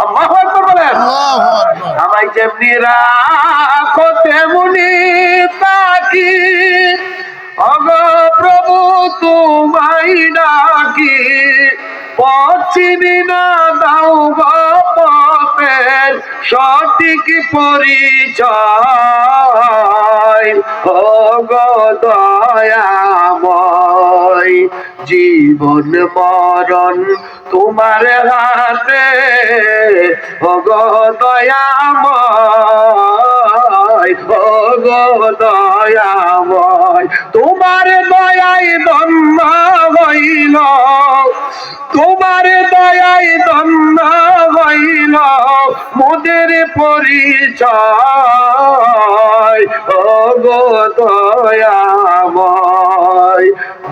আল্লাহু আকবার বলেন। আমায় যেমনি রাখো তেমনি তাকি, ওগো প্রভু তোমায় ডাকি। পথ চিনি না, দাও গো পথের সঠিক পরিচয়। ওগো দয়াময়, জীবন মরণ তোমার হাতে। ওগো দয়াময়, ওগো দয়াময়, তোমার দয়ায় ধন্য হইল, তোমার দয়ায় ধন্য হইল মোদের পরিচয়। ওগো দয়াময়,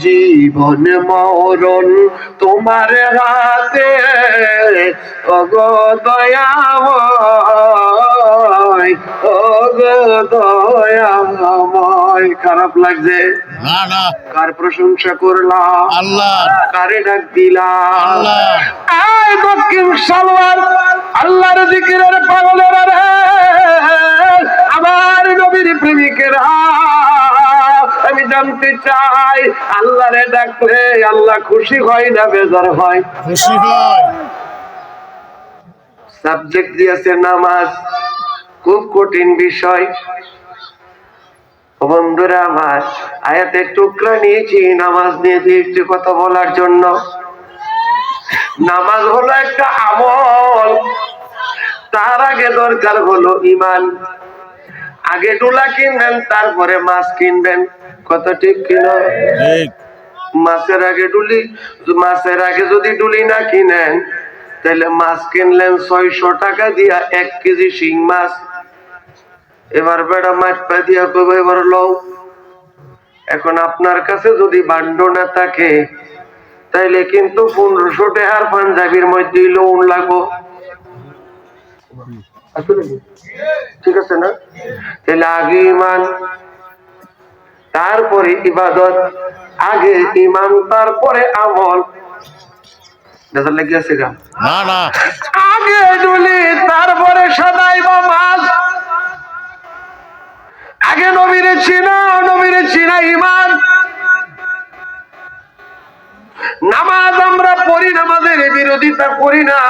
জীবন মরণ তোমার হাতে। ওগো দয়াময়, ওগো দয়াময়। খারাপ লাগছে? না না, কার প্রশংসা করলাম? আল্লাহ। কারে ডাক দিলাম? আল্লাহ। আয় দক্ষিণ সালোয়ার, আল্লাহর জিকিরের পাগলেরা রে, আমার নবীর প্রেমিকেরা, আমি জানতে চাই আল্লাহরে ডাকলে আল্লাহ খুশি হয় না বেজার হয়? খুশি হয়। সাবজেক্ট দিয়েছে নামাজ, খুব কঠিন বিষয়। বন্ধুরা আমার, আয়াতের টুকরা নিয়েছি, নামাজ নিয়েছি একটু কথা বলার জন্য। নামাজ হলো একটা আমল, তার আগে দরকার হলো ইমান। আগে ডুলা কিনবেন, তারপরে মাছ কিনবেন। কত ঠিক কিনা? ঠিক। মাছের আগে ডুলি, মাছের আগে যদি ডুলি না কিনেন, তাহলে মাছ কিনলেন 600 টাকা দিয়া 1 কেজি শিং মাছ। এবার বেড়া মাছ পা দিয়া কবে এবার লও। এখন আপনার কাছে যদি বান্ড না থাকে, তাইলে কিন্তু 1500 টাকার পাঞ্জাবির মধ্যে লোন লাগবো। ঠিক আছে না? তাহলে আগে ইমান, তারপরে ইবাদত। আগে ইমান, তারপরে আমল। দেখা লেগেছে গা? না না, আগে ডুলি, তারপরে সদাই বা মাছ। আগে নবীরে চিনা, নবীরে চিনা ইমান। নামাজ আমরা পড়ি, নামাজের বিরোধিতা করি না,